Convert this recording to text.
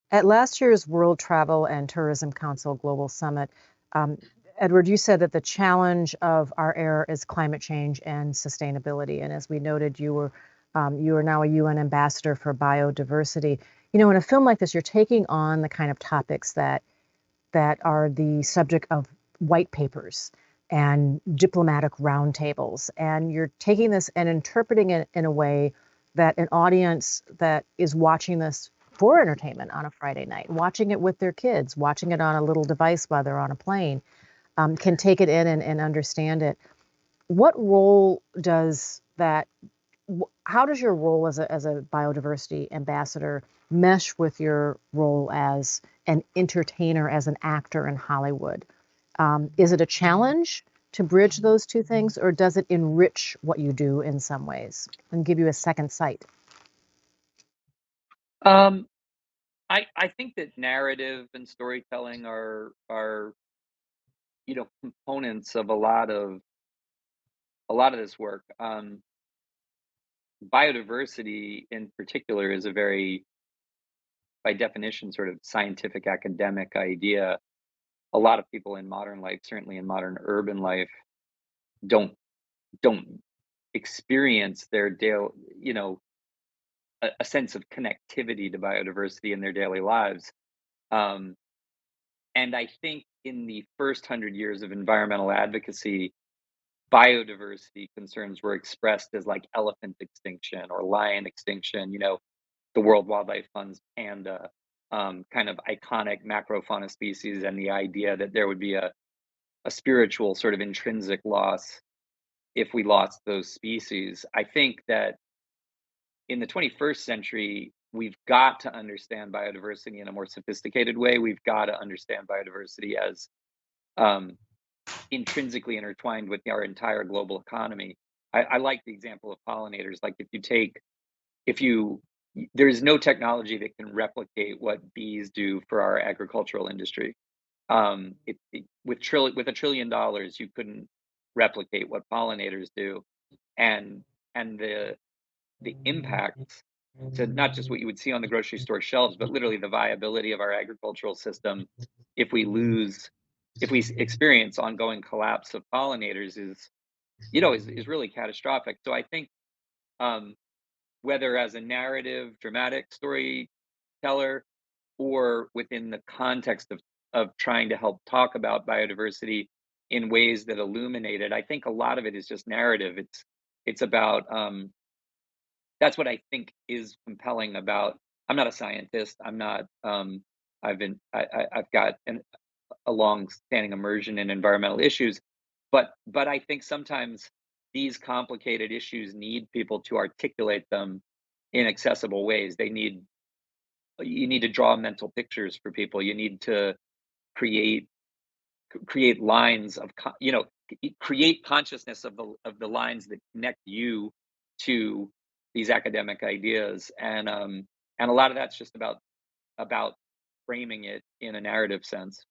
At last year's World Travel and Tourism Council Global Summit, um, Edward, you said that the challenge of our era is climate change and sustainability. And as we noted, you are now a UN ambassador for biodiversity. You know, in a film like this, you're taking on the kind of topics that are the subject of white papers and diplomatic roundtables, and you're taking this and interpreting it in a way that an audience that is watching this for entertainment on a Friday night, watching it with their kids, watching it on a little device while they're on a plane, can take it in and understand it. What role does that? How does your role as a biodiversity ambassador mesh with your role as an entertainer, as an actor in Hollywood? Is it a challenge to bridge those two things, or does it enrich what you do in some ways and give you a second sight? Um, I think that narrative and storytelling are components of a lot of this work. Biodiversity in particular is a very, by definition, sort of scientific academic idea. A lot of people in modern life, certainly in modern urban life, don't don't experience their daily, a sense of connectivity to biodiversity in their daily lives. Um, and I think in the first 100 years of environmental advocacy, biodiversity concerns were expressed as like elephant extinction or lion extinction, the World Wildlife Fund's panda, kind of iconic macrofauna species, and the idea that there would be a spiritual sort of intrinsic loss if we lost those species. I think that in the 21st century, we've got to understand biodiversity in a more sophisticated way. We've got to understand biodiversity as um, intrinsically intertwined with our entire global economy. I like the example of pollinators. Like if you, there's no technology that can replicate what bees do for our agricultural industry. With $1 trillion, you couldn't replicate what pollinators do, and and the impacts to not just what you would see on the grocery store shelves, but literally the viability of our agricultural system if we lose, if we experience ongoing collapse of pollinators is really catastrophic. So I think um, whether as a narrative, dramatic storyteller, or within the context of trying to help talk about biodiversity in ways that illuminate it, I think a lot of it is just narrative. It's about that's what I think is compelling about. I'm not a scientist. I'm not. I've got a long-standing immersion in environmental issues, but I think sometimes these complicated issues need people to articulate them in accessible ways. You need to draw mental pictures for people. You need to create create lines of create consciousness of the lines that connect you to these academic ideas, and a lot of that's just about framing it in a narrative sense.